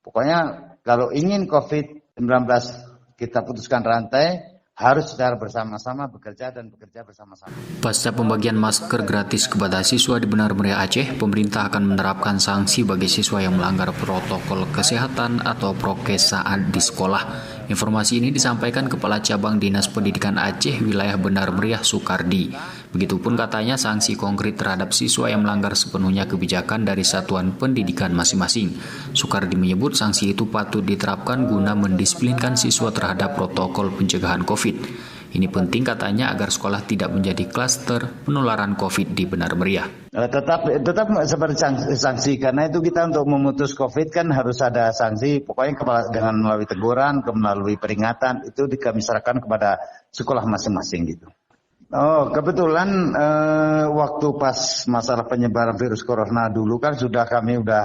Pokoknya kalau ingin COVID-19 kita putuskan rantai, harus secara bersama-sama bekerja bersama-sama. Pasca pembagian masker gratis kepada siswa di Benar Meriah Aceh, pemerintah akan menerapkan sanksi bagi siswa yang melanggar protokol kesehatan atau prokes saat di sekolah. Informasi ini disampaikan Kepala Cabang Dinas Pendidikan Aceh wilayah Benar Meriah Sukardi. Begitupun katanya sanksi konkret terhadap siswa yang melanggar sepenuhnya kebijakan dari satuan pendidikan masing-masing. Sukardi menyebut sanksi itu patut diterapkan guna mendisiplinkan siswa terhadap protokol pencegahan COVID. Ini penting katanya agar sekolah tidak menjadi klaster penularan COVID di Benar Meriah. Tetap seperti sanksi, karena itu kita untuk memutus COVID kan harus ada sanksi. Pokoknya dengan melalui teguran, melalui peringatan, itu kami serahkan kepada sekolah masing-masing gitu. Oh, kebetulan waktu pas masalah penyebaran virus corona dulu kan kami udah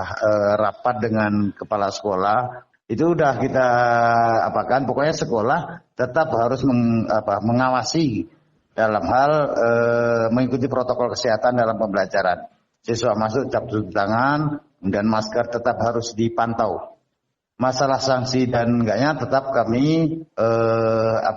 rapat dengan kepala sekolah. Itu udah kita apakan, pokoknya sekolah tetap harus mengawasi dalam hal mengikuti protokol kesehatan dalam pembelajaran. Siswa masuk cap tangan, dan masker tetap harus dipantau. Masalah sanksi dan enggaknya tetap kami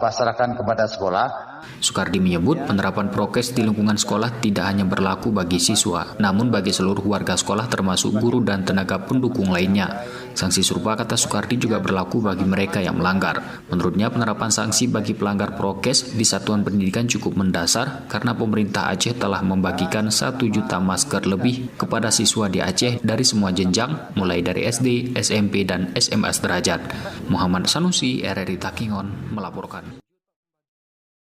serahkan kepada sekolah. Sukardi menyebut penerapan prokes di lingkungan sekolah tidak hanya berlaku bagi siswa, namun bagi seluruh warga sekolah termasuk guru dan tenaga pendukung lainnya. Sanksi serupa, kata Sukardi, juga berlaku bagi mereka yang melanggar. Menurutnya penerapan sanksi bagi pelanggar prokes di satuan pendidikan cukup mendasar karena pemerintah Aceh telah membagikan 1 juta masker lebih kepada siswa di Aceh dari semua jenjang, mulai dari SD, SMP, dan SMA sederajat. Muhammad Sanusi, RRI Takingon, melaporkan.